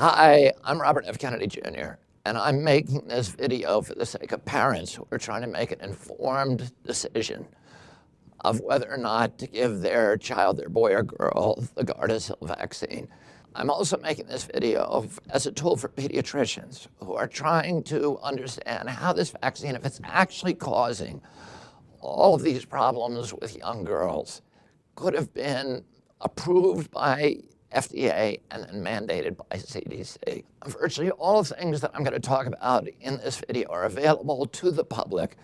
Hi, I'm Robert F. Kennedy Jr., and I'm making this video for the sake of parents who are trying to make an informed decision of whether or not to give their child, their boy or girl, the Gardasil vaccine. I'm also making this video as a tool for pediatricians who are trying to understand how this vaccine, if it's actually causing all of these problems with young girls, could have been approved by FDA and then mandated by CDC. Virtually all things that I'm going to talk about in this video are available to the public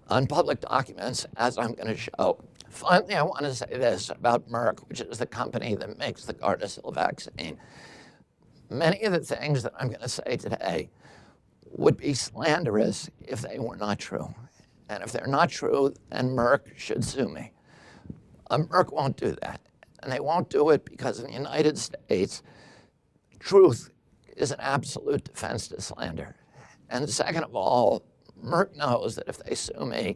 on public documents, as I'm going to show. Finally, I want to say this about Merck, which is the company that makes the Gardasil vaccine. Many of the things that I'm going to say today would be slanderous if they were not true. And if they're not true, then Merck should sue me. Merck won't do that. And they won't do it because in the United States, truth is an absolute defense to slander. And second of all, Merck knows that if they sue me,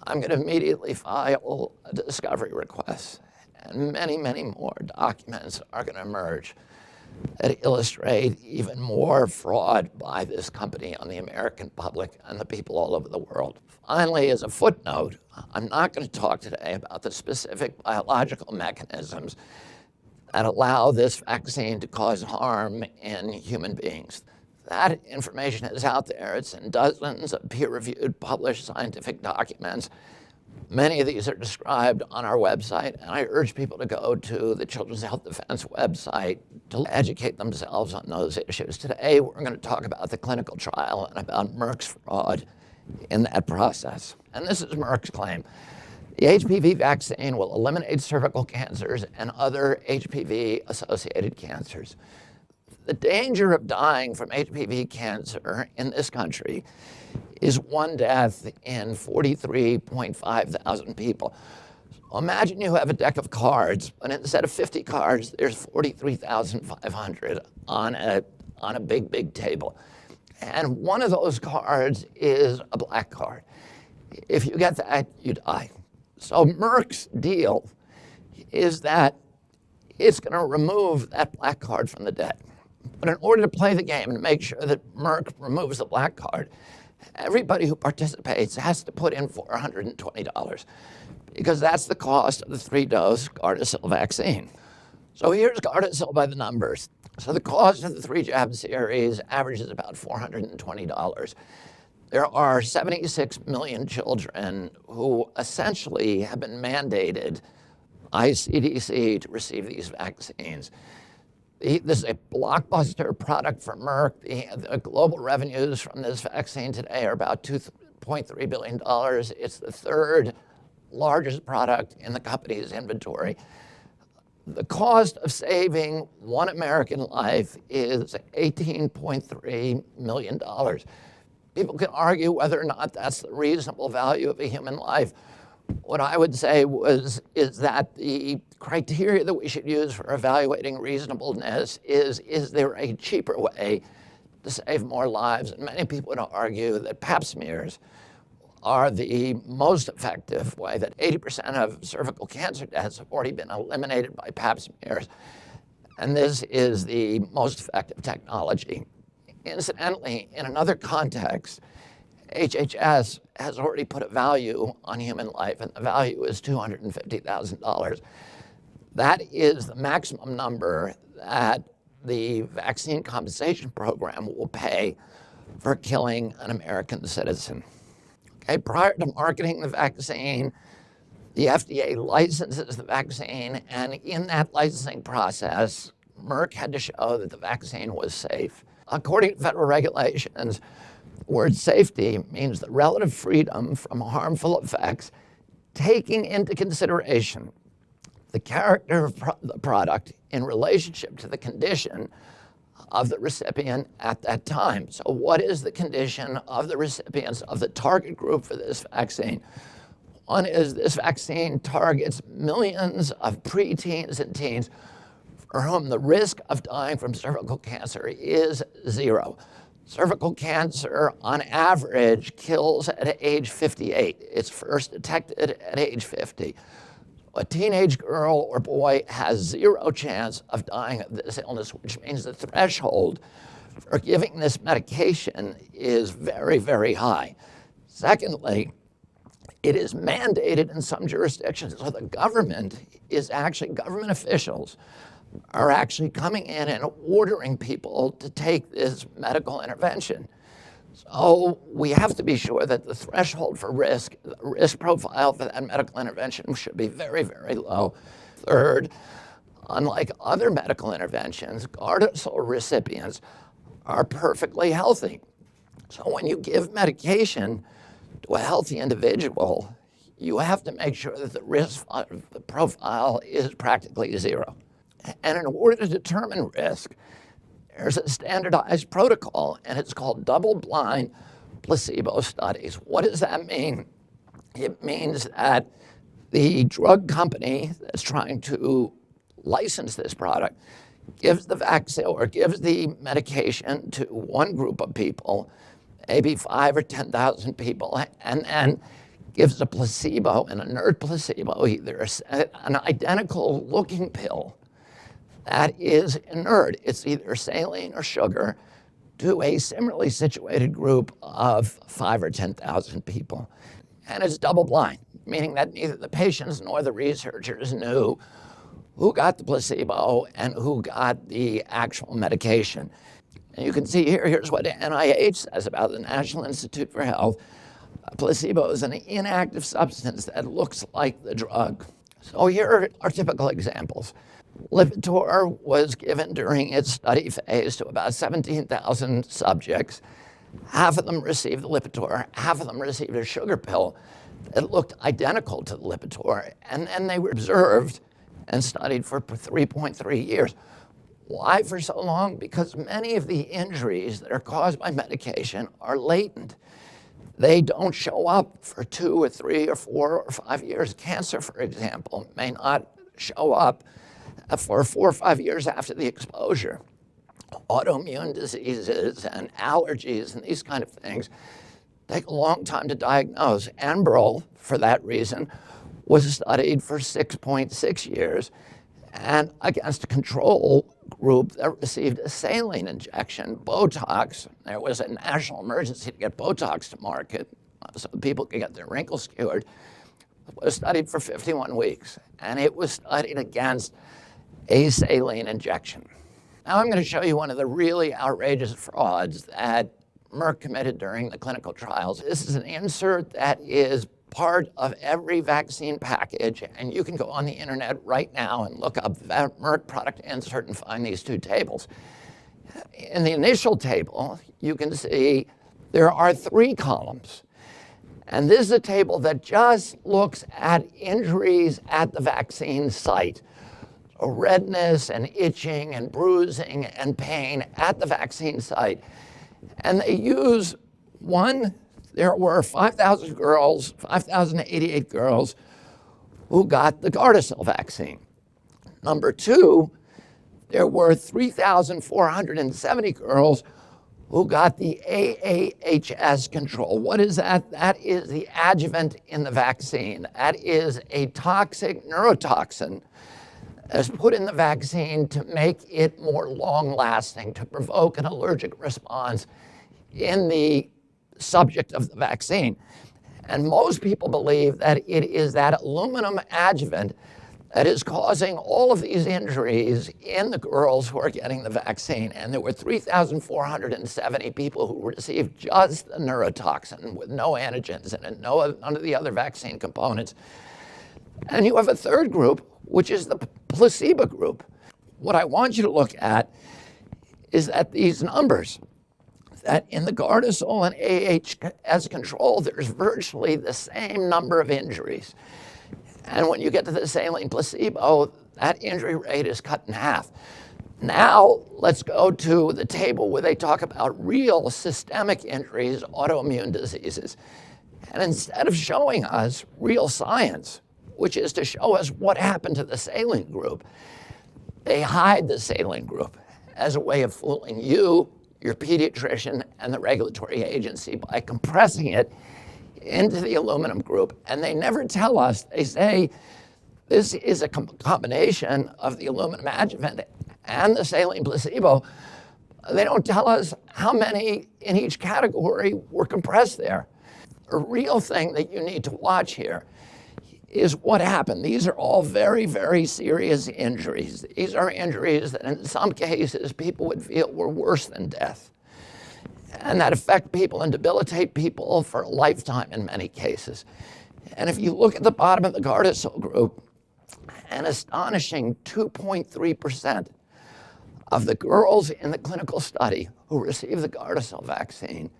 I'm going to immediately file a discovery request. And many, many more documents are going to emerge that illustrate even more fraud by this company on the American public and the people all over the world. Finally, as a footnote, I'm not going to talk today about the specific biological mechanisms that allow this vaccine to cause harm in human beings. That information is out there. It's in dozens of peer-reviewed, published scientific documents. Many of these are described on our website, and I urge people to go to the Children's Health Defense website to educate themselves on those issues. Today, we're going to talk about the clinical trial and about Merck's fraud in that process. And this is Merck's claim. The HPV vaccine will eliminate cervical cancers and other HPV-associated cancers. The danger of dying from HPV cancer in this country is one death in 43.5 thousand people. So imagine you have a deck of cards, but instead of 50 cards, there's 43,500 on a big, big table. And one of those cards is a black card. If you get that, you die. So Merck's deal is that it's going to remove that black card from the deck. But in order to play the game and make sure that Merck removes the black card, everybody who participates has to put in $420 because that's the cost of the 3-dose Gardasil vaccine. So here's Gardasil by the numbers. So the cost of the 3-jab series averages about $420. There are 76 million children who essentially have been mandated by CDC to receive these vaccines. This is a blockbuster product for Merck. The global revenues from this vaccine today are about $2.3 billion. It's the third largest product in the company's inventory. The cost of saving one American life is $18.3 million. People can argue whether or not that's the reasonable value of a human life. What I would say is that the criteria that we should use for evaluating reasonableness is there a cheaper way to save more lives? And many people would argue that pap smears are the most effective way, that 80% of cervical cancer deaths have already been eliminated by pap smears. And this is the most effective technology. Incidentally, in another context, HHS has already put a value on human life, and the value is $250,000. That is the maximum number that the vaccine compensation program will pay for killing an American citizen. Okay, prior to marketing the vaccine, the FDA licenses the vaccine, and in that licensing process, Merck had to show that the vaccine was safe. According to federal regulations, the word safety means the relative freedom from harmful effects, taking into consideration the character of the product in relationship to the condition of the recipient at that time. So what is the condition of the recipients of the target group for this vaccine? One is this vaccine targets millions of preteens and teens for whom the risk of dying from cervical cancer is 0. Cervical cancer, on average, kills at age 58. It's first detected at age 50. A teenage girl or boy has zero chance of dying of this illness, which means the threshold for giving this medication is very, very high. Secondly, it is mandated in some jurisdictions. So the government officials are actually coming in and ordering people to take this medical intervention. So we have to be sure that the threshold for risk, the risk profile for that medical intervention should be very, very low. Third, unlike other medical interventions, Gardasil recipients are perfectly healthy. So when you give medication to a healthy individual, you have to make sure that the risk the profile is practically zero. And in order to determine risk, there's a standardized protocol, and it's called double-blind placebo studies. What does that mean? It means that the drug company that's trying to license this product gives the vaccine or gives the medication to one group of people, maybe 5,000 or 10,000 people, and then gives a placebo, an inert placebo, either an identical looking pill that is inert. It's either saline or sugar to a similarly situated group of 5,000 or 10,000 people. And it's double blind, meaning that neither the patients nor the researchers knew who got the placebo and who got the actual medication. And you can see here's what the NIH says about the National Institute for Health. A placebo is an inactive substance that looks like the drug. So here are typical examples. Lipitor was given during its study phase to about 17,000 subjects. Half of them received the Lipitor, half of them received a sugar pill that looked identical to the Lipitor, and then they were observed and studied for 3.3 years. Why for so long? Because many of the injuries that are caused by medication are latent. They don't show up for 2 or 3 or 4 or 5 years. Cancer, for example, may not show up for 4 or 5 years after the exposure. Autoimmune diseases and allergies and these kind of things take a long time to diagnose. Enbrel, for that reason, was studied for 6.6 years and against a control group that received a saline injection, Botox. There was a national emergency to get Botox to market so people could get their wrinkles cured. It was studied for 51 weeks, and it was studied against a saline injection. Now I'm going to show you one of the really outrageous frauds that Merck committed during the clinical trials. This is an insert that is part of every vaccine package, and you can go on the internet right now and look up that Merck product insert and find these two tables. In the initial table, you can see there are 3 columns. And this is a table that just looks at injuries at the vaccine site. Redness and itching and bruising and pain at the vaccine site. And they use there were 5,000 girls, 5,088 girls who got the Gardasil vaccine. Number 2, there were 3,470 girls who got the AAHS control. What is that? That is the adjuvant in the vaccine. That is a toxic neurotoxin that's put in the vaccine to make it more long-lasting, to provoke an allergic response in the subject of the vaccine. And most people believe that it is that aluminum adjuvant that is causing all of these injuries in the girls who are getting the vaccine. And there were 3,470 people who received just the neurotoxin with no antigens in it, none of the other vaccine components. And you have a third group, which is the placebo group. What I want you to look at is that these numbers, that in the Gardasil and AHS control, there's virtually the same number of injuries. And when you get to the saline placebo, that injury rate is cut in half. Now, let's go to the table where they talk about real systemic injuries, autoimmune diseases. And instead of showing us real science, which is to show us what happened to the saline group, they hide the saline group as a way of fooling you, your pediatrician, and the regulatory agency by compressing it into the aluminum group. And they never tell us. They say This is a combination of the aluminum adjuvant and the saline placebo. They don't tell us how many in each category were compressed there. A real thing that you need to watch here is what happened. These are all very, very serious injuries. These are injuries that in some cases people would feel were worse than death, and that affect people and debilitate people for a lifetime in many cases. And if you look at the bottom of the Gardasil group, an astonishing 2.3% of the girls in the clinical study who received the Gardasil vaccine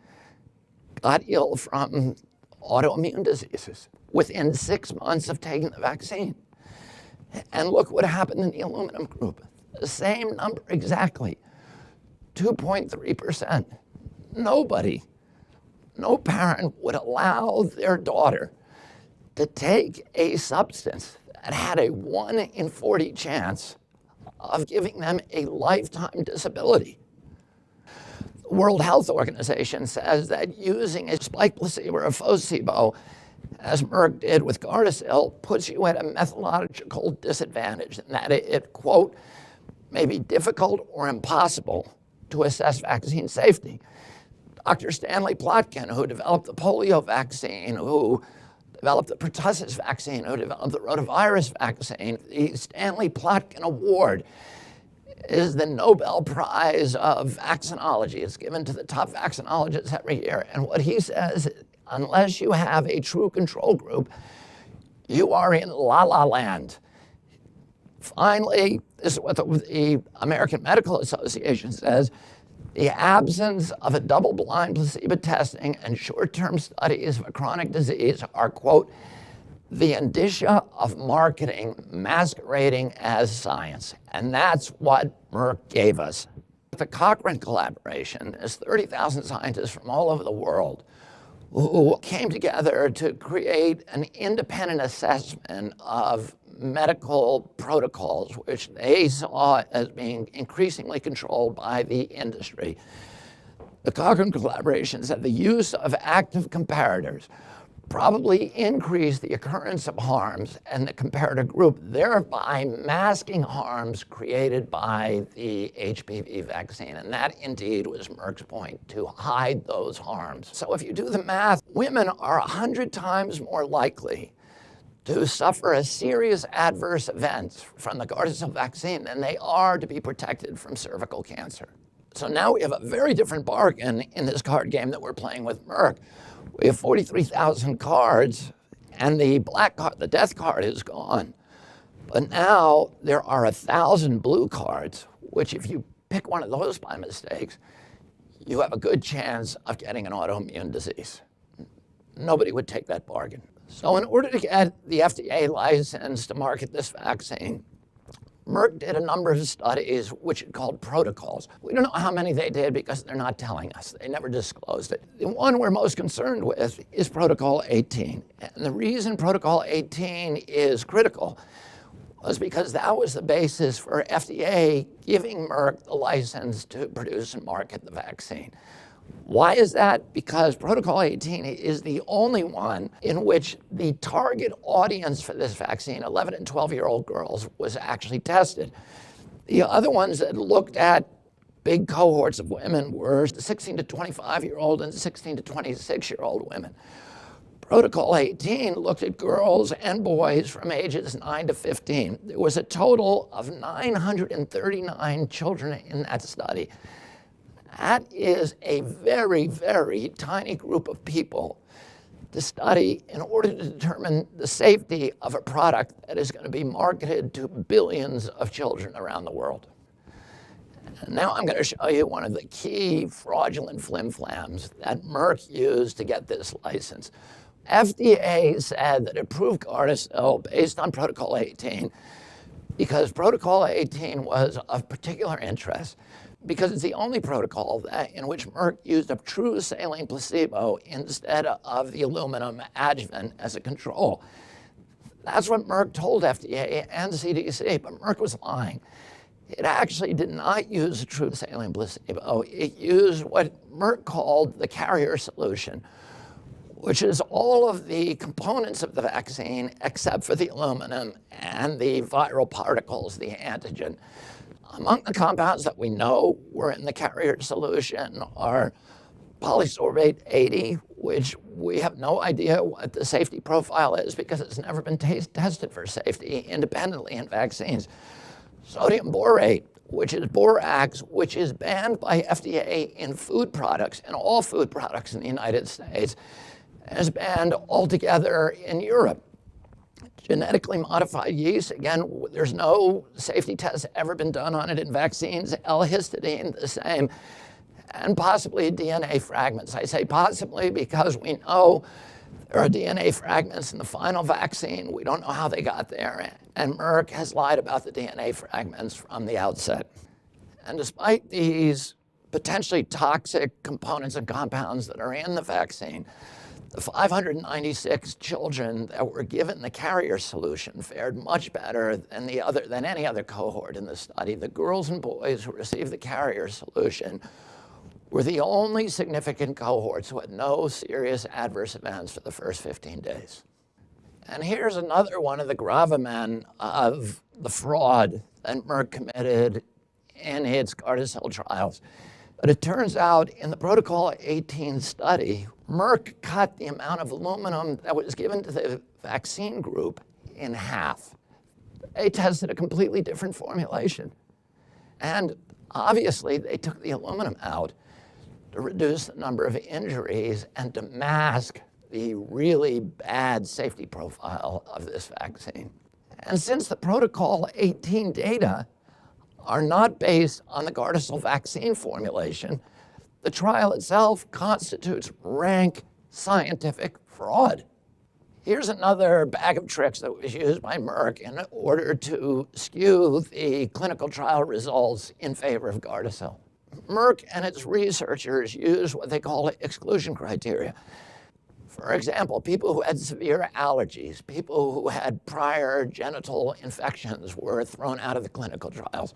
got ill from autoimmune diseases within 6 months of taking the vaccine. And look what happened in the aluminum group. The same number exactly, 2.3%. Nobody, no parent would allow their daughter to take a substance that had a 1 in 40 chance of giving them a lifetime disability. The World Health Organization says that using a spike placebo or a placebo, as Merck did with Gardasil, puts you at a methodological disadvantage, and that it, quote, may be difficult or impossible to assess vaccine safety. Dr. Stanley Plotkin, who developed the polio vaccine, who developed the pertussis vaccine, who developed the rotavirus vaccine, the Stanley Plotkin Award is the Nobel Prize of vaccinology. It's given to the top vaccinologists every year. And what he says, unless you have a true control group, you are in la-la land. Finally, this is what the American Medical Association says, the absence of a double-blind placebo testing and short-term studies of a chronic disease are, quote, the indicia of marketing masquerading as science. And that's what Merck gave us. The Cochrane collaboration is 30,000 scientists from all over the world who came together to create an independent assessment of medical protocols, which they saw as being increasingly controlled by the industry. The Cochrane collaboration said the use of active comparators probably increased the occurrence of harms in the comparator group, thereby masking harms created by the HPV vaccine. And that indeed was Merck's point, to hide those harms. So if you do the math, women are 100 times more likely to suffer a serious adverse event from the Gardasil vaccine than they are to be protected from cervical cancer. So now we have a very different bargain in this card game that we're playing with Merck. We have 43,000 cards, and the black card, the death card, is gone. But now there are 1,000 blue cards, which if you pick one of those by mistake, you have a good chance of getting an autoimmune disease. Nobody would take that bargain. So in order to get the FDA license to market this vaccine, Merck did a number of studies which are called protocols. We don't know how many they did because they're not telling us. They never disclosed it. The one we're most concerned with is Protocol 18. And the reason Protocol 18 is critical was because that was the basis for FDA giving Merck the license to produce and market the vaccine. Why is that? Because Protocol 18 is the only one in which the target audience for this vaccine, 11 and 12-year-old girls, was actually tested. The other ones that looked at big cohorts of women were the 16 to 25-year-old and 16 to 26-year-old women. Protocol 18 looked at girls and boys from ages 9 to 15. There was a total of 939 children in that study. That is a very, very tiny group of people to study in order to determine the safety of a product that is going to be marketed to billions of children around the world. And now I'm going to show you one of the key fraudulent flim-flams that Merck used to get this license. FDA said that it approved Gardasil based on Protocol 18 because Protocol 18 was of particular interest, because it's the only protocol in which Merck used a true saline placebo instead of the aluminum adjuvant as a control. That's what Merck told FDA and CDC, but Merck was lying. It actually did not use a true saline placebo. It used what Merck called the carrier solution, which is all of the components of the vaccine except for the aluminum and the viral particles, the antigen. Among the compounds that we know were in the carrier solution are polysorbate 80, which we have no idea what the safety profile is because it's never been tested for safety independently in vaccines. Sodium borate, which is borax, which is banned by FDA in food products, in all food products in the United States, is banned altogether in Europe. Genetically modified yeast, again, there's no safety test ever been done on it in vaccines. L-histidine, the same, and possibly DNA fragments. I say possibly because we know there are DNA fragments in the final vaccine. We don't know how they got there, and Merck has lied about the DNA fragments from the outset. And despite these potentially toxic components and compounds that are in the vaccine, the 596 children that were given the carrier solution fared much better than any other cohort in the study. The girls and boys who received the carrier solution were the only significant cohorts who had no serious adverse events for the first 15 days. And here's another one of the gravamen of the fraud that Merck committed in its Gardasil trials. But it turns out in the Protocol 18 study, Merck cut the amount of aluminum that was given to the vaccine group in half. They tested a completely different formulation. And obviously, they took the aluminum out to reduce the number of injuries and to mask the really bad safety profile of this vaccine. And since the Protocol 18 data are not based on the Gardasil vaccine formulation, the trial itself constitutes rank scientific fraud. Here's another bag of tricks that was used by Merck in order to skew the clinical trial results in favor of Gardasil. Merck and its researchers used what they call exclusion criteria. For example, people who had severe allergies, people who had prior genital infections were thrown out of the clinical trials.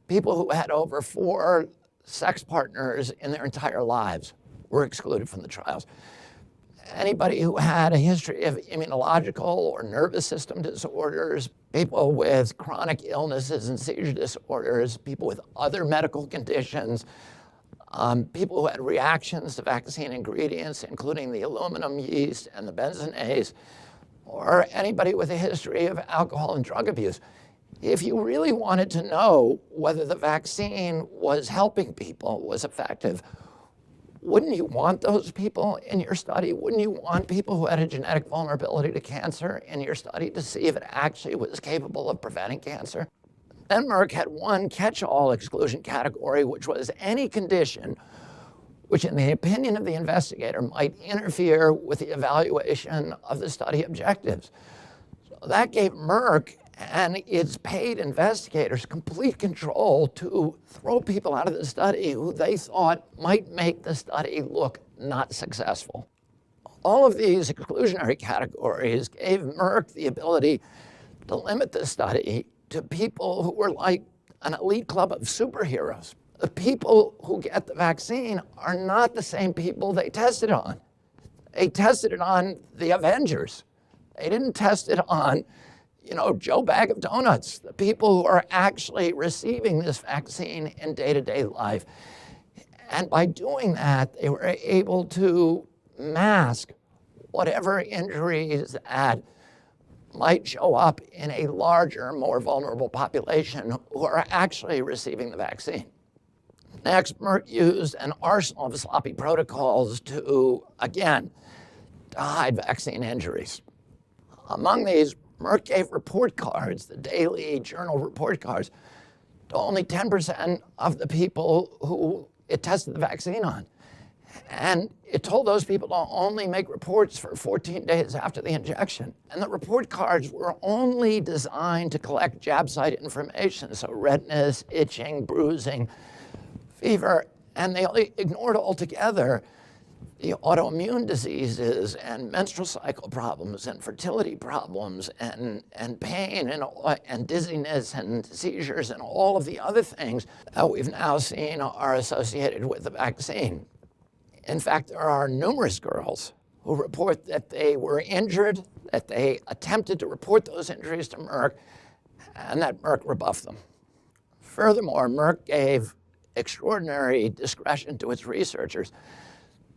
People who had over 4 sex partners in their entire lives were excluded from the trials. Anybody who had a history of immunological or nervous system disorders, people with chronic illnesses and seizure disorders, people with other medical conditions, people who had reactions to vaccine ingredients, including the aluminum yeast and the benzonase, or anybody with a history of alcohol and drug abuse. If you really wanted to know whether the vaccine was helping people, was effective, wouldn't you want those people in your study? Wouldn't you want people who had a genetic vulnerability to cancer in your study to see if it actually was capable of preventing cancer? Then Merck had one catch-all exclusion category, which was any condition which, in the opinion of the investigator, might interfere with the evaluation of the study objectives. So that gave Merck and its paid investigators complete control to throw people out of the study who they thought might make the study look not successful. All of these exclusionary categories gave Merck the ability to limit the study to people who were like an elite club of superheroes. The people who get the vaccine are not the same people they tested on. They tested it on the Avengers. They didn't test it on, Joe Bag of Donuts, the people who are actually receiving this vaccine in day-to-day life. And by doing that, they were able to mask whatever injuries that might show up in a larger, more vulnerable population who are actually receiving the vaccine. Next, Merck used an arsenal of sloppy protocols to, again, to hide vaccine injuries. Among these, Merck gave report cards, the daily journal report cards, to only 10% of the people who it tested the vaccine on. And it told those people to only make reports for 14 days after the injection. And the report cards were only designed to collect jab site information, so redness, itching, bruising, fever, and they ignored altogether the autoimmune diseases and menstrual cycle problems and fertility problems and pain and dizziness and seizures and all of the other things that we've now seen are associated with the vaccine. In fact, there are numerous girls who report that they were injured, that they attempted to report those injuries to Merck, and that Merck rebuffed them. Furthermore, Merck gave extraordinary discretion to its researchers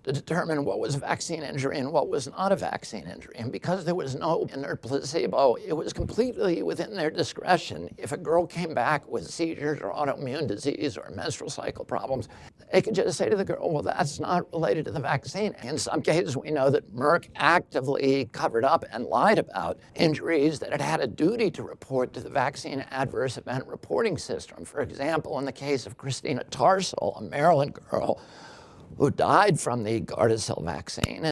to determine what was a vaccine injury and what was not a vaccine injury. And because there was no inert placebo, it was completely within their discretion. If a girl came back with seizures or autoimmune disease or menstrual cycle problems, they could just say to the girl, well, that's not related to the vaccine. In some cases, we know that Merck actively covered up and lied about injuries that it had a duty to report to the vaccine adverse event reporting system. For example, in the case of Christina Tarsal, a Maryland girl who died from the Gardasil vaccine,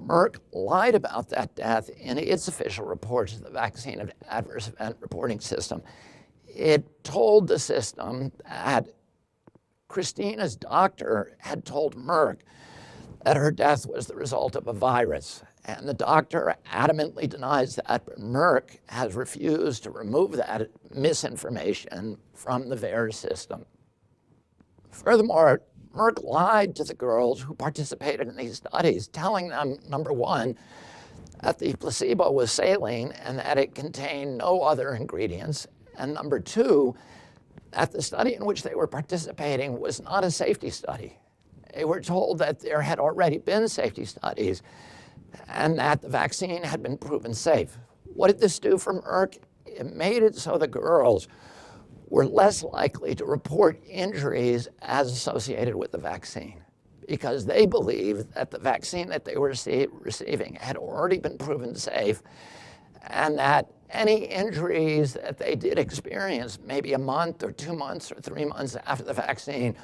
Merck lied about that death in its official reports to the vaccine adverse event reporting system. It told the system that Christina's doctor had told Merck that her death was the result of a virus. And the doctor adamantly denies that, but Merck has refused to remove that misinformation from the VAERS system. Furthermore, Merck lied to the girls who participated in these studies, telling them, number one, that the placebo was saline and that it contained no other ingredients, and number two, that the study in which they were participating was not a safety study. They were told that there had already been safety studies and that the vaccine had been proven safe. What did this do for Merck? It made it so the girls were less likely to report injuries as associated with the vaccine because they believed that the vaccine that they were receiving had already been proven safe and that any injuries that they did experience maybe a month or 2 months or 3 months after the vaccine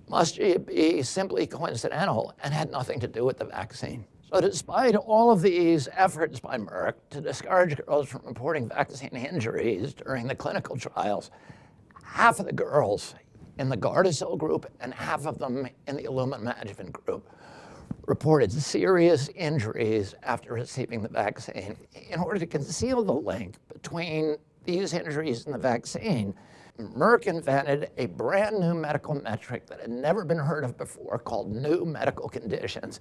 must be simply coincidental and had nothing to do with the vaccine. So despite all of these efforts by Merck to discourage girls from reporting vaccine injuries during the clinical trials, half of the girls in the Gardasil group and half of them in the aluminum adjuvant group reported serious injuries after receiving the vaccine. In order to conceal the link between these injuries and the vaccine, Merck invented a brand new medical metric that had never been heard of before called new medical conditions.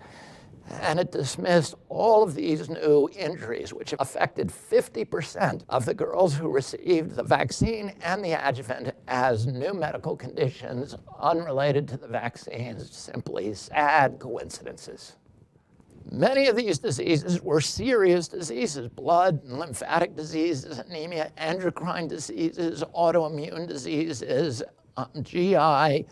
And it dismissed all of these new injuries, which affected 50% of the girls who received the vaccine and the adjuvant as new medical conditions unrelated to the vaccines, simply sad coincidences. Many of these diseases were serious diseases: blood and lymphatic diseases, anemia, endocrine diseases, autoimmune diseases, GI,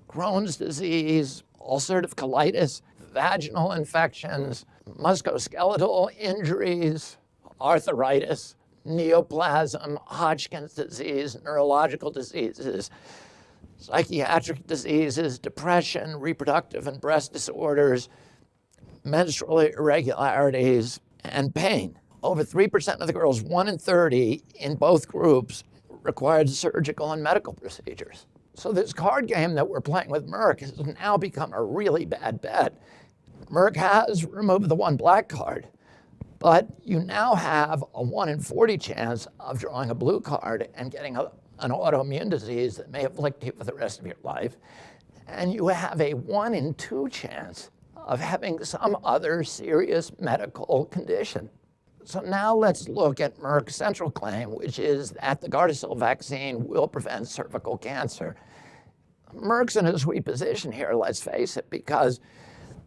Crohn's disease, ulcerative colitis, vaginal infections, musculoskeletal injuries, arthritis, neoplasm, Hodgkin's disease, neurological diseases, psychiatric diseases, depression, reproductive and breast disorders, menstrual irregularities, and pain. Over 3% of the girls, 1 in 30 in both groups, required surgical and medical procedures. So this card game that we're playing with Merck has now become a really bad bet. Merck has removed the one black card, but you now have a 1 in 40 chance of drawing a blue card and getting an autoimmune disease that may afflict you for the rest of your life. And you have a 1 in 2 chance of having some other serious medical condition. So now let's look at Merck's central claim, which is that the Gardasil vaccine will prevent cervical cancer. Merck's in a sweet position here, let's face it, because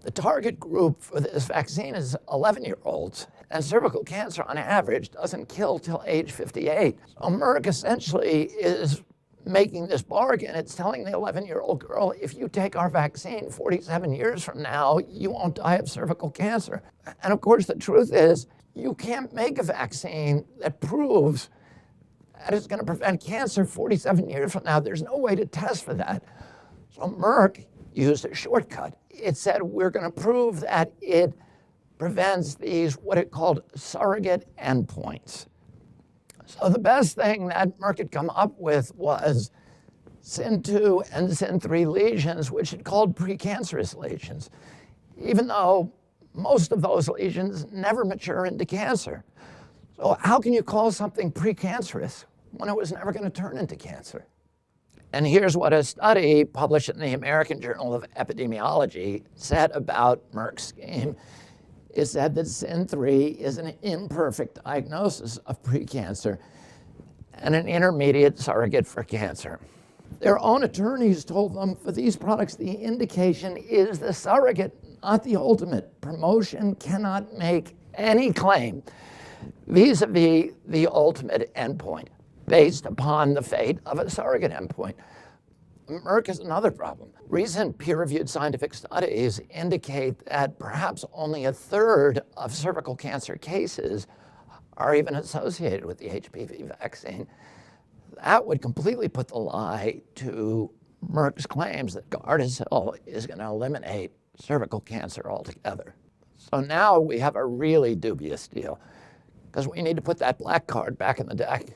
the target group for this vaccine is 11-year-olds, and cervical cancer on average doesn't kill till age 58. So Merck essentially is making this bargain. It's telling the 11-year-old girl, if you take our vaccine 47 years from now, you won't die of cervical cancer. And of course, the truth is, you can't make a vaccine that proves that it's going to prevent cancer 47 years from now. There's no way to test for that. So Merck used a shortcut. It said, we're going to prove that it prevents these, what it called, surrogate endpoints. So the best thing that Merck had come up with was SIN2 and SIN3 lesions, which it called precancerous lesions, even though most of those lesions never mature into cancer. So how can you call something precancerous when it was never going to turn into cancer? And here's what a study published in the American Journal of Epidemiology said about Merck's scheme. it said that SYN3 is an imperfect diagnosis of precancer and an intermediate surrogate for cancer. Their own attorneys told them for these products, the indication is the surrogate, not the ultimate. Promotion cannot make any claim vis-a-vis the ultimate endpoint based upon the fate of a surrogate endpoint. Merck is another problem. Recent peer-reviewed scientific studies indicate that perhaps only a third of cervical cancer cases are even associated with the HPV vaccine. That would completely put the lie to Merck's claims that Gardasil is going to eliminate cervical cancer altogether. So now we have a really dubious deal because we need to put that black card back in the deck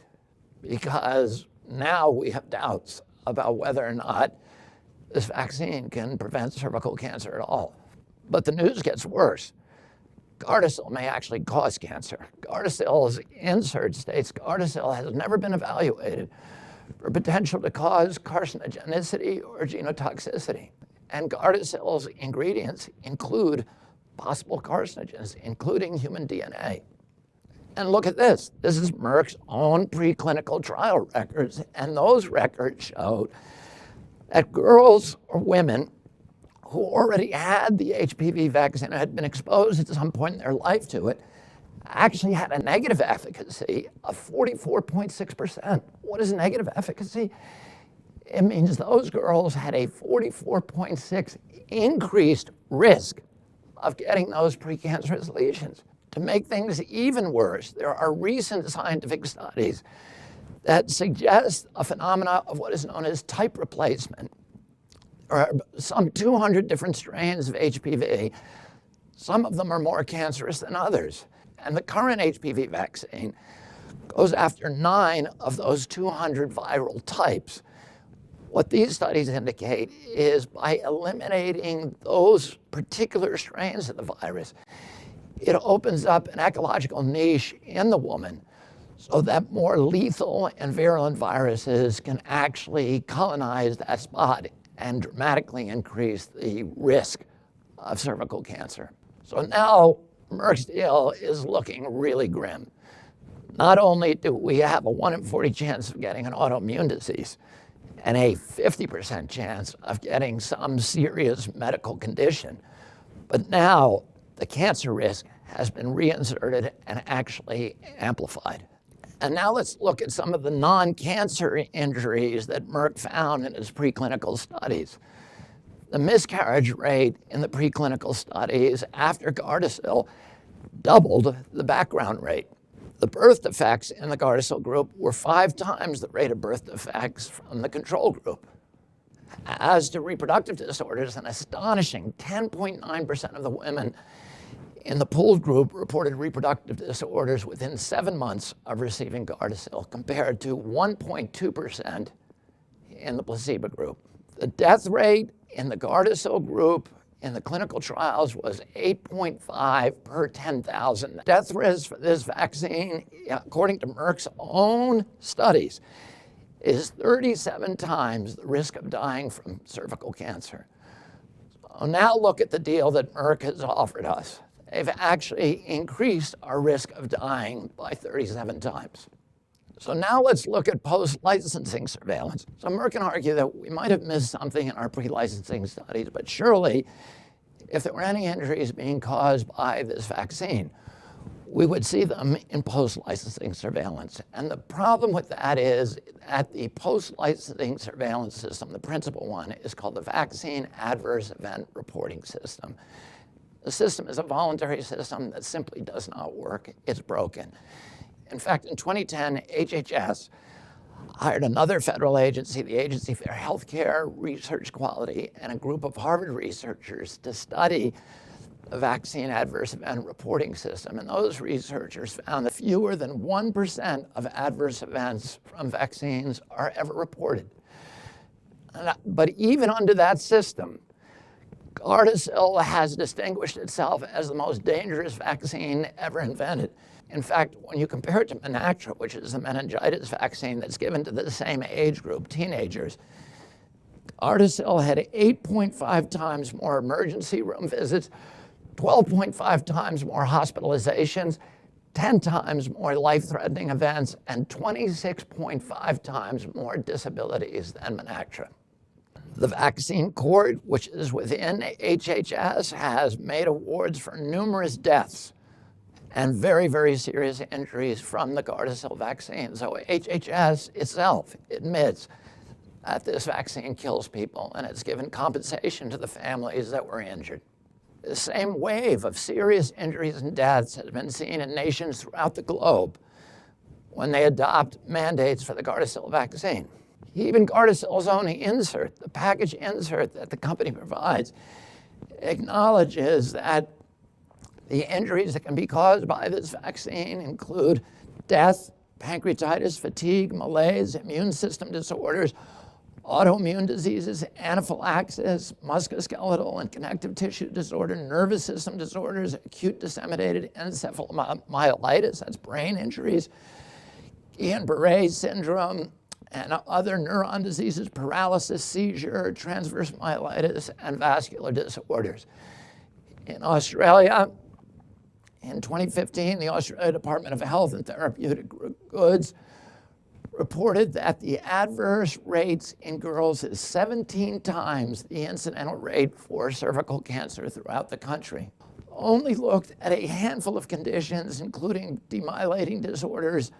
because now we have doubts about whether or not this vaccine can prevent cervical cancer at all. But the news gets worse. Gardasil may actually cause cancer. Gardasil's insert states Gardasil has never been evaluated for potential to cause carcinogenicity or genotoxicity. And Gardasil's ingredients include possible carcinogens, including human DNA. And look at this. This is Merck's own preclinical trial records, and those records showed that girls or women who already had the HPV vaccine and had been exposed at some point in their life to it actually had a negative efficacy of 44.6%. What is negative efficacy? It means those girls had a 44.6 increased risk of getting those precancerous lesions. To make things even worse, there are recent scientific studies that suggest a phenomena of what is known as type replacement. There are some 200 different strains of HPV. Some of them are more cancerous than others. And the current HPV vaccine goes after 9 of those 200 viral types. What these studies indicate is by eliminating those particular strains of the virus, it opens up an ecological niche in the woman so that more lethal and virulent viruses can actually colonize that spot and dramatically increase the risk of cervical cancer. So now Merck's deal is looking really grim. Not only do we have a 1 in 40 chance of getting an autoimmune disease and a 50% chance of getting some serious medical condition, but now the cancer risk has been reinserted and actually amplified. And now let's look at some of the non-cancer injuries that Merck found in his preclinical studies. The miscarriage rate in the preclinical studies after Gardasil doubled the background rate. The birth defects in the Gardasil group were 5 times the rate of birth defects from the control group. As to reproductive disorders, an astonishing 10.9% of the women in the pooled group reported reproductive disorders within 7 months of receiving Gardasil, compared to 1.2% in the placebo group. The death rate in the Gardasil group in the clinical trials was 8.5 per 10,000. Death risk for this vaccine, according to Merck's own studies, is 37 times the risk of dying from cervical cancer. So now look at the deal that Merck has offered us. They've actually increased our risk of dying by 37 times. So now let's look at post-licensing surveillance. So Merck can argue that we might have missed something in our pre-licensing studies, but surely if there were any injuries being caused by this vaccine, we would see them in post-licensing surveillance. And the problem with that is at the post-licensing surveillance system, the principal one is called the Vaccine Adverse Event Reporting System. The system is a voluntary system that simply does not work. It's broken. In fact, in 2010, HHS hired another federal agency, the Agency for Healthcare Research Quality, and a group of Harvard researchers to study the Vaccine Adverse Event Reporting System. And those researchers found that fewer than 1% of adverse events from vaccines are ever reported. But even under that system, Gardasil has distinguished itself as the most dangerous vaccine ever invented. In fact, when you compare it to Menactra, which is the meningitis vaccine that's given to the same age group, teenagers, Gardasil had 8.5 times more emergency room visits, 12.5 times more hospitalizations, 10 times more life-threatening events, and 26.5 times more disabilities than Menactra. The vaccine court, which is within HHS, has made awards for numerous deaths and very, very serious injuries from the Gardasil vaccine. So HHS itself admits that this vaccine kills people, and it's given compensation to the families that were injured. The same wave of serious injuries and deaths has been seen in nations throughout the globe when they adopt mandates for the Gardasil vaccine. Even Gardasil's own insert, the package insert that the company provides, acknowledges that the injuries that can be caused by this vaccine include death, pancreatitis, fatigue, malaise, immune system disorders, autoimmune diseases, anaphylaxis, musculoskeletal and connective tissue disorder, nervous system disorders, acute disseminated encephalomyelitis, that's brain injuries, Guillain-Barré syndrome, and other neuron diseases, paralysis, seizure, transverse myelitis, and vascular disorders. In Australia, in 2015, the Australia Department of Health and Therapeutic Goods reported that the adverse rates in girls is 17 times the incidental rate for cervical cancer throughout the country. Only looked at a handful of conditions, including demyelinating disorders,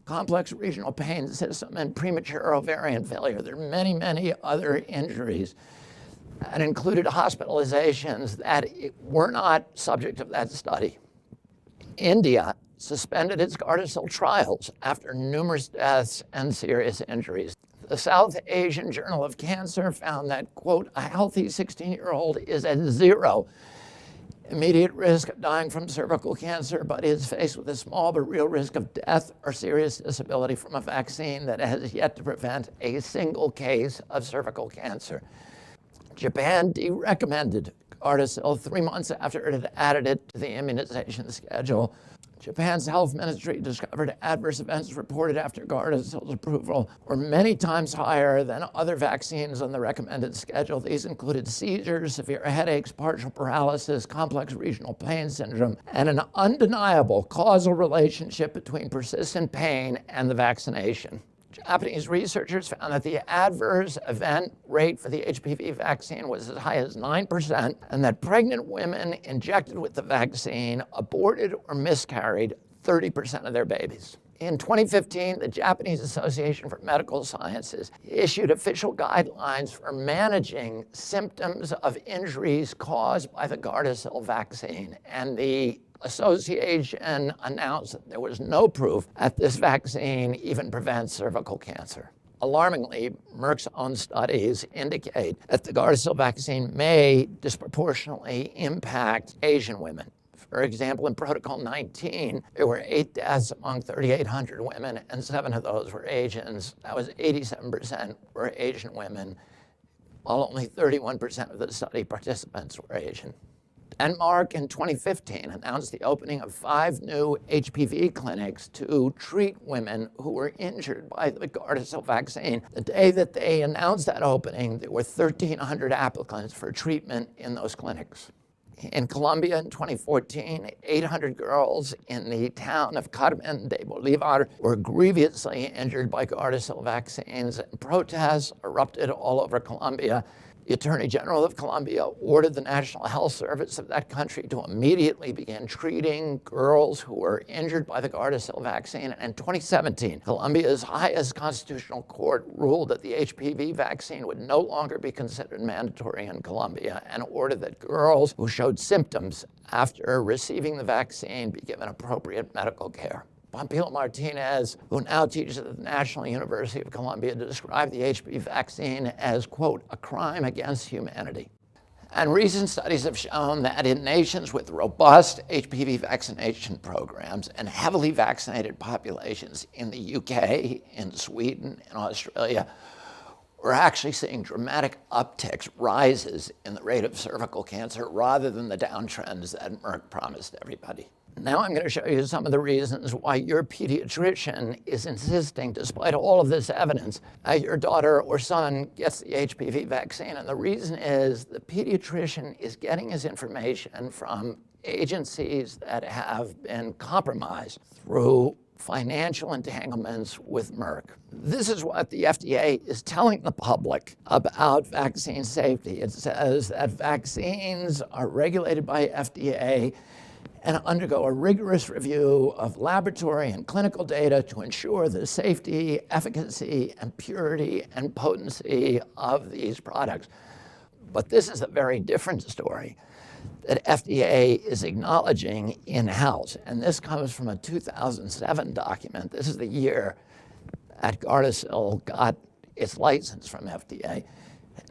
complex regional pain system, and premature ovarian failure. There are many, many other injuries that included hospitalizations that were not subject of that study. India suspended its Gardasil trials after numerous deaths and serious injuries. The South Asian Journal of Cancer found that, quote, a healthy 16-year-old is at zero immediate risk of dying from cervical cancer, but is faced with a small but real risk of death or serious disability from a vaccine that has yet to prevent a single case of cervical cancer. Japan de-recommended Gardasil 3 months after it had added it to the immunization schedule. Japan's health ministry discovered adverse events reported after Gardasil's approval were many times higher than other vaccines on the recommended schedule. These included seizures, severe headaches, partial paralysis, complex regional pain syndrome, and an undeniable causal relationship between persistent pain and the vaccination. Japanese researchers found that the adverse event rate for the HPV vaccine was as high as 9%, and that pregnant women injected with the vaccine aborted or miscarried 30% of their babies. In 2015, the Japanese Association for Medical Sciences issued official guidelines for managing symptoms of injuries caused by the Gardasil vaccine, and the association announced that there was no proof that this vaccine even prevents cervical cancer. Alarmingly, Merck's own studies indicate that the Gardasil vaccine may disproportionately impact Asian women. For example, in Protocol 19, there were 8 deaths among 3,800 women, and 7 of those were Asians. That was 87% were Asian women, while only 31% of the study participants were Asian. Denmark in 2015 announced the opening of 5 new HPV clinics to treat women who were injured by the Gardasil vaccine. The day that they announced that opening, there were 1,300 applicants for treatment in those clinics. In Colombia in 2014, 800 girls in the town of Carmen de Bolívar were grievously injured by Gardasil vaccines, and protests erupted all over Colombia. The Attorney General of Colombia ordered the National Health Service of that country to immediately begin treating girls who were injured by the Gardasil vaccine. And in 2017, Colombia's highest constitutional court ruled that the HPV vaccine would no longer be considered mandatory in Colombia, and ordered that girls who showed symptoms after receiving the vaccine be given appropriate medical care. Pompilo Martinez, who now teaches at the National University of Colombia, described the HPV vaccine as, quote, a crime against humanity. And recent studies have shown that in nations with robust HPV vaccination programs and heavily vaccinated populations in the UK, in Sweden, in Australia, we're actually seeing dramatic upticks, rises in the rate of cervical cancer rather than the downtrends that Merck promised everybody. Now I'm going to show you some of the reasons why your pediatrician is insisting, despite all of this evidence, that your daughter or son gets the HPV vaccine. And the reason is the pediatrician is getting his information from agencies that have been compromised through financial entanglements with Merck. This is what the FDA is telling the public about vaccine safety. It says that vaccines are regulated by FDA and undergo a rigorous review of laboratory and clinical data to ensure the safety, efficacy, and purity and potency of these products. But this is a very different story that FDA is acknowledging in-house. And this comes from a 2007 document. This is the year that Gardasil got its license from FDA.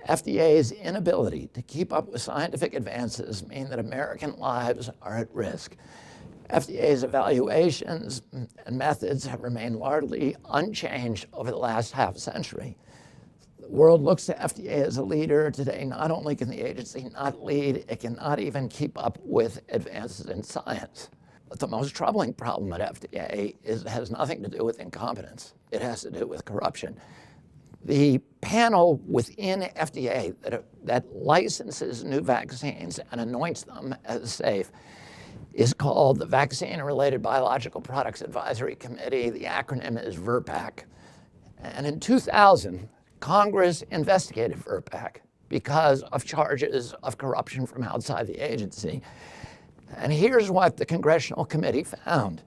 FDA's inability to keep up with scientific advances mean that American lives are at risk. FDA's evaluations and methods have remained largely unchanged over the last half century. The world looks to FDA as a leader. Today, not only can the agency not lead, it cannot even keep up with advances in science. But the most troubling problem at FDA has nothing to do with incompetence. It has to do with corruption. The panel within FDA that licenses new vaccines and anoints them as safe is called the Vaccine and Related Biological Products Advisory Committee. The acronym is VRBPAC. And in 2000, Congress investigated VRBPAC because of charges of corruption from outside the agency. And here's what the Congressional Committee found.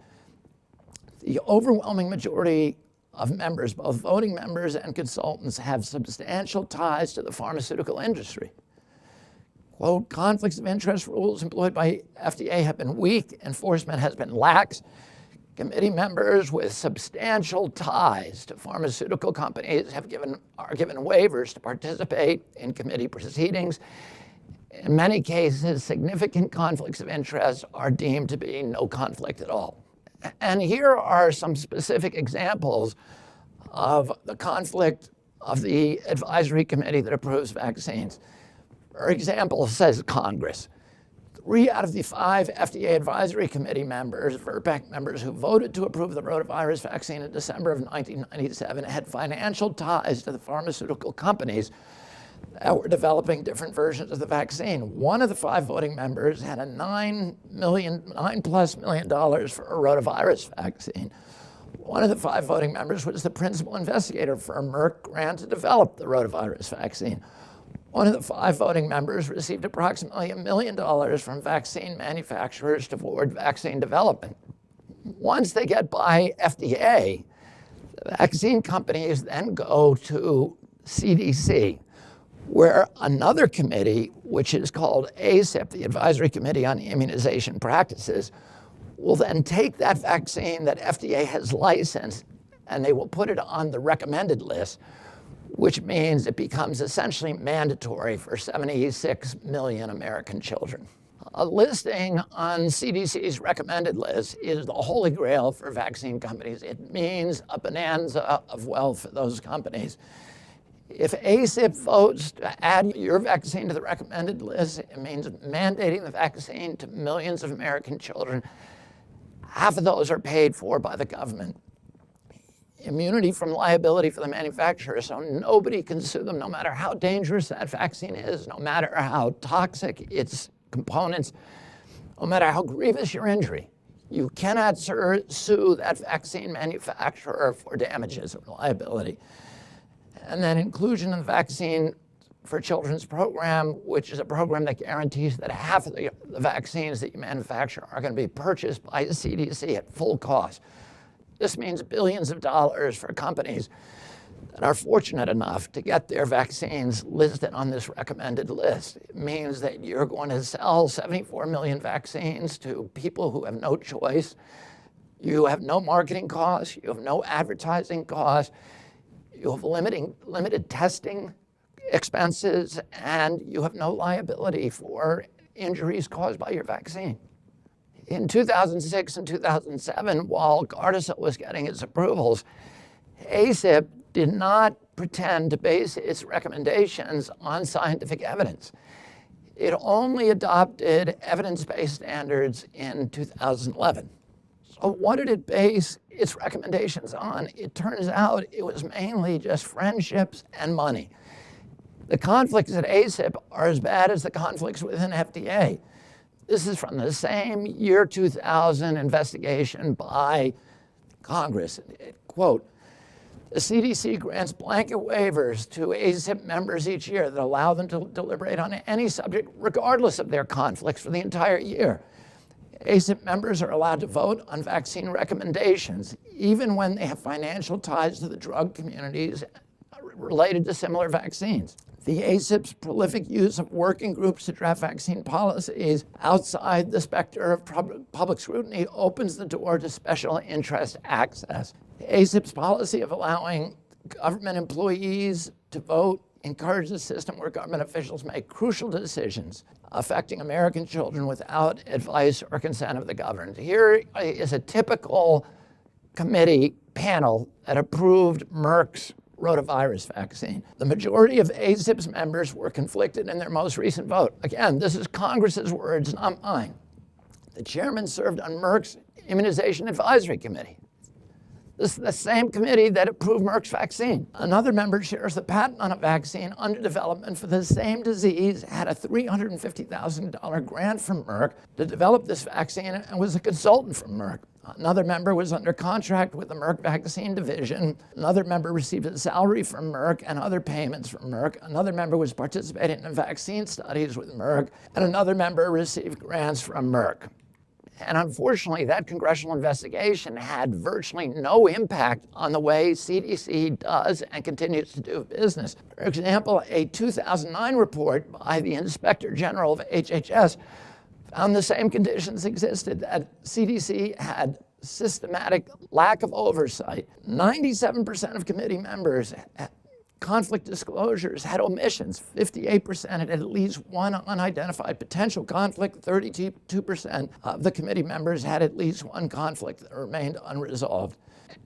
The overwhelming majority of members, both voting members and consultants, have substantial ties to the pharmaceutical industry. Quote, conflicts of interest rules employed by FDA have been weak, enforcement has been lax. Committee members with substantial ties to pharmaceutical companies are given waivers to participate in committee proceedings. In many cases, significant conflicts of interest are deemed to be no conflict at all. And here are some specific examples of the conflict of the advisory committee that approves vaccines. For example, says Congress, 3 out of the 5 FDA advisory committee members, VRBPAC members, who voted to approve the rotavirus vaccine in December of 1997 had financial ties to the pharmaceutical companies that were developing different versions of the vaccine. One of the 5 voting members had a $9+ million for a rotavirus vaccine. One of the 5 voting members was the principal investigator for a Merck grant to develop the rotavirus vaccine. One of the 5 voting members received approximately $1 million from vaccine manufacturers to forward vaccine development. Once they get by FDA, the vaccine companies then go to CDC, where another committee, which is called ACIP, the Advisory Committee on Immunization Practices, will then take that vaccine that FDA has licensed and they will put it on the recommended list, which means it becomes essentially mandatory for 76 million American children. A listing on CDC's recommended list is the holy grail for vaccine companies. It means a bonanza of wealth for those companies. If ACIP votes to add your vaccine to the recommended list, it means mandating the vaccine to millions of American children. Half of those are paid for by the government. Immunity from liability for the manufacturer, so nobody can sue them, no matter how dangerous that vaccine is, no matter how toxic its components, no matter how grievous your injury. You cannot sue that vaccine manufacturer for damages or liability. And then inclusion in the Vaccine for Children's program, which is a program that guarantees that half of the vaccines that you manufacture are going to be purchased by the CDC at full cost. This means billions of dollars for companies that are fortunate enough to get their vaccines listed on this recommended list. It means that you're going to sell 74 million vaccines to people who have no choice. You have no marketing costs. You have no advertising costs. You have limited testing expenses, and you have no liability for injuries caused by your vaccine. In 2006 and 2007, while Gardasil was getting its approvals, ACIP did not pretend to base its recommendations on scientific evidence. It only adopted evidence-based standards in 2011. So what did it base its recommendations on? It turns out it was mainly just friendships and money. The conflicts at ACIP are as bad as the conflicts within FDA. This is from the same year 2000 investigation by Congress. Quote, the CDC grants blanket waivers to ACIP members each year that allow them to deliberate on any subject regardless of their conflicts for the entire year. ACIP members are allowed to vote on vaccine recommendations, even when they have financial ties to the drug communities related to similar vaccines. The ACIP's prolific use of working groups to draft vaccine policies outside the specter of public scrutiny opens the door to special interest access. ACIP's policy of allowing government employees to vote encourages a system where government officials make crucial decisions affecting American children without advice or consent of the governed. Here is a typical committee panel that approved Merck's rotavirus vaccine. The majority of ACIP's members were conflicted in their most recent vote. Again, this is Congress's words, not mine. The chairman served on Merck's Immunization Advisory Committee. This is the same committee that approved Merck's vaccine. Another member shares the patent on a vaccine under development for the same disease, had a $350,000 grant from Merck to develop this vaccine, and was a consultant from Merck. Another member was under contract with the Merck vaccine division. Another member received a salary from Merck and other payments from Merck. Another member was participating in vaccine studies with Merck, and another member received grants from Merck. And unfortunately, that congressional investigation had virtually no impact on the way CDC does and continues to do business. For example, a 2009 report by the Inspector General of HHS found the same conditions existed, that CDC had systematic lack of oversight. 97% of committee members conflict disclosures had omissions. 58% had at least one unidentified potential conflict. 32% of the committee members had at least one conflict that remained unresolved.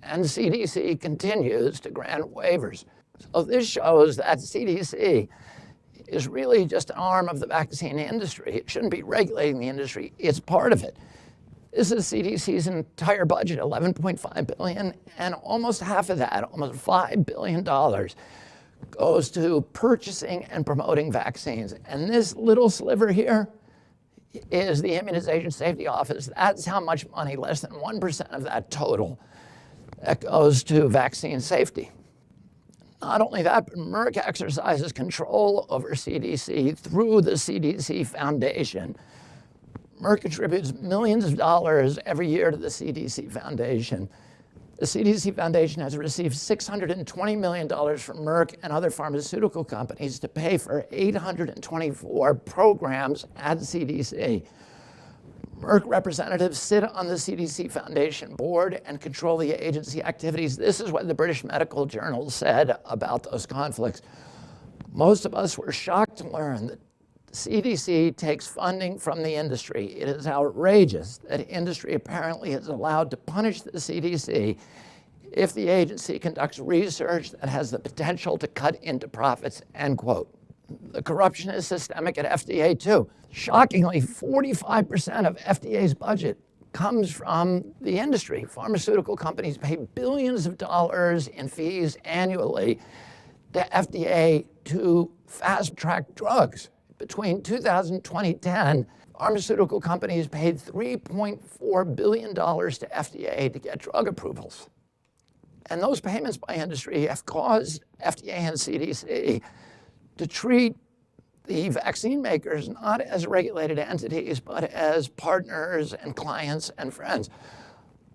And CDC continues to grant waivers. So this shows that CDC is really just an arm of the vaccine industry. It shouldn't be regulating the industry. It's part of it. This is CDC's entire budget, $11.5 billion, and almost half of that, almost $5 billion, goes to purchasing and promoting vaccines. And this little sliver here is the Immunization Safety Office. That's how much money, less than 1% of that total, that goes to vaccine safety. Not only that, but Merck exercises control over CDC through the CDC Foundation. Merck contributes millions of dollars every year to the CDC Foundation. The CDC Foundation has received $620 million from Merck and other pharmaceutical companies to pay for 824 programs at CDC. Merck representatives sit on the CDC Foundation board and control the agency activities. This is what the British Medical Journal said about those conflicts. Most of us were shocked to learn that CDC takes funding from the industry. It is outrageous that industry apparently is allowed to punish the CDC if the agency conducts research that has the potential to cut into profits, end quote. The corruption is systemic at FDA too. Shockingly, 45% of FDA's budget comes from the industry. Pharmaceutical companies pay billions of dollars in fees annually to FDA to fast-track drugs. Between 2000 and 2010, pharmaceutical companies paid $3.4 billion to FDA to get drug approvals. And those payments by industry have caused FDA and CDC to treat the vaccine makers not as regulated entities, but as partners and clients and friends.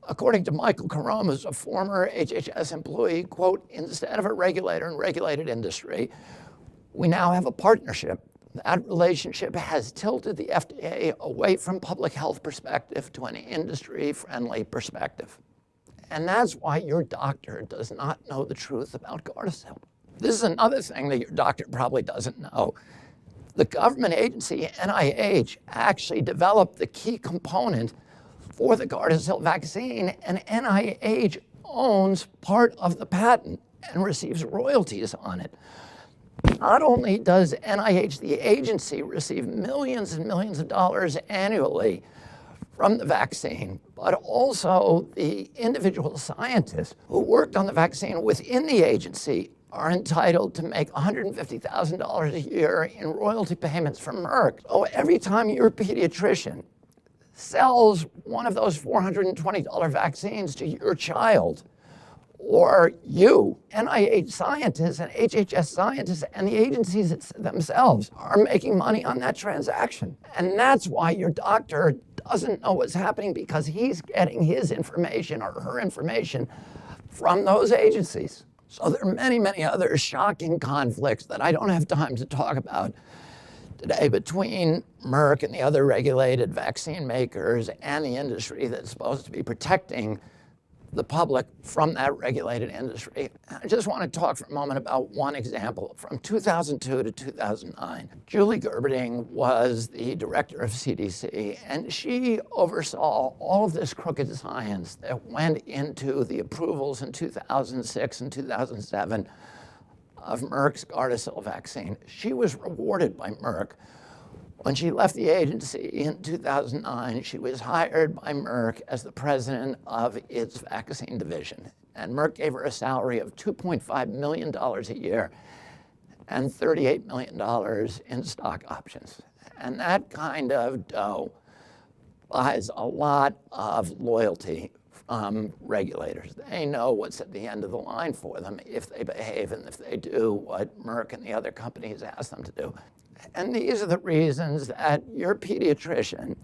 According to Michael Karam, who's a former HHS employee, quote, instead of a regulator and regulated industry, we now have a partnership. That relationship has tilted the FDA away from public health perspective to an industry-friendly perspective. And that's why your doctor does not know the truth about Gardasil. This is another thing that your doctor probably doesn't know. The government agency, NIH, actually developed the key component for the Gardasil vaccine, and NIH owns part of the patent and receives royalties on it. Not only does NIH, the agency, receive millions and millions of dollars annually from the vaccine, but also the individual scientists who worked on the vaccine within the agency are entitled to make $150,000 a year in royalty payments from Merck. So every time your pediatrician sells one of those $420 vaccines to your child, or you, NIH scientists and HHS scientists and the agencies themselves are making money on that transaction. And that's why your doctor doesn't know what's happening, because he's getting his information or her information from those agencies. So there are many, many other shocking conflicts that I don't have time to talk about today between Merck and the other regulated vaccine makers and the industry that's supposed to be protecting the public from that regulated industry. I just want to talk for a moment about one example. From 2002 to 2009, Julie Gerberding was the director of CDC, and she oversaw all of this crooked science that went into the approvals in 2006 and 2007 of Merck's Gardasil vaccine. She was rewarded by Merck. When she left the agency in 2009, she was hired by Merck as the president of its vaccine division. And Merck gave her a salary of $2.5 million a year and $38 million in stock options. And that kind of dough buys a lot of loyalty from regulators. They know what's at the end of the line for them if they behave and if they do what Merck and the other companies ask them to do. And these are the reasons that your pediatrician,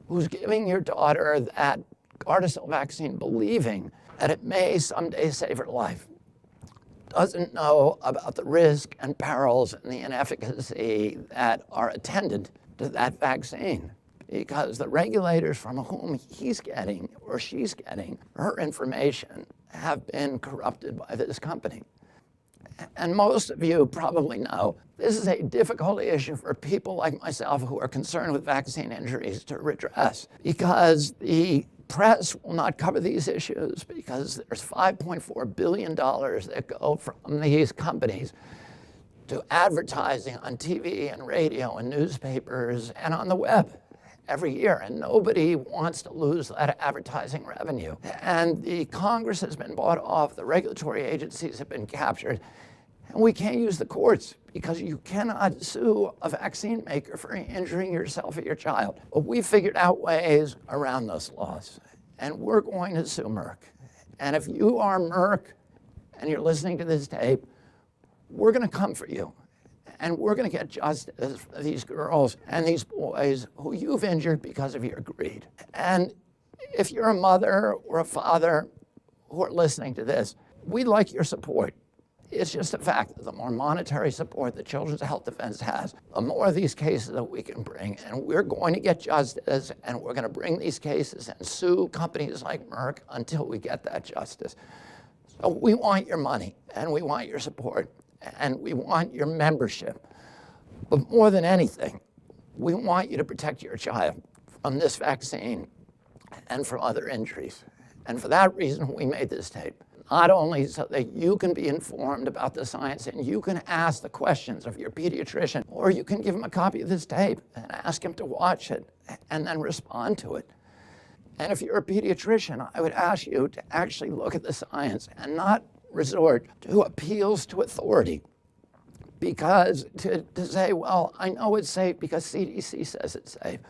who's giving your daughter that Gardasil vaccine believing that it may someday save her life, doesn't know about the risk and perils and the inefficacy that are attendant to that vaccine. Because the regulators from whom he's getting or she's getting her information have been corrupted by this company. And most of you probably know this is a difficult issue for people like myself who are concerned with vaccine injuries to redress, because the press will not cover these issues, because there's $5.4 billion that go from these companies to advertising on TV and radio and newspapers and on the web every year, and nobody wants to lose that advertising revenue. And the Congress has been bought off, the regulatory agencies have been captured, and we can't use the courts because you cannot sue a vaccine maker for injuring yourself or your child. But we figured out ways around those laws, and we're going to sue Merck. And if you are Merck and you're listening to this tape, we're going to come for you. And we're going to get justice for these girls and these boys who you've injured because of your greed. And if you're a mother or a father who are listening to this, we'd like your support. It's just a fact that the more monetary support that Children's Health Defense has, the more of these cases that we can bring. And we're going to get justice, and we're going to bring these cases and sue companies like Merck until we get that justice. So we want your money, and we want your support, and we want your membership. But more than anything, we want you to protect your child from this vaccine and from other injuries. And for that reason, we made this tape. Not only so that you can be informed about the science and you can ask the questions of your pediatrician, or you can give him a copy of this tape and ask him to watch it and then respond to it. And if you're a pediatrician, I would ask you to actually look at the science and not resort to appeals to authority. Because to say, well, I know it's safe because CDC says it's safe,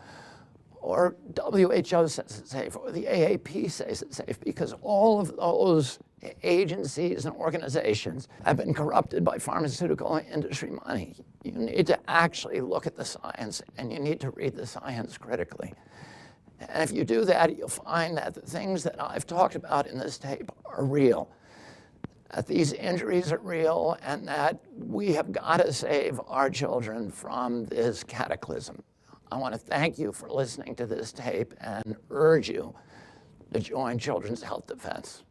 or WHO says it's safe, or the AAP says it's safe, because all of those agencies and organizations have been corrupted by pharmaceutical industry money. You need to actually look at the science, and you need to read the science critically. And if you do that, you'll find that the things that I've talked about in this tape are real, that these injuries are real, and that we have got to save our children from this cataclysm. I want to thank you for listening to this tape and urge you to join Children's Health Defense.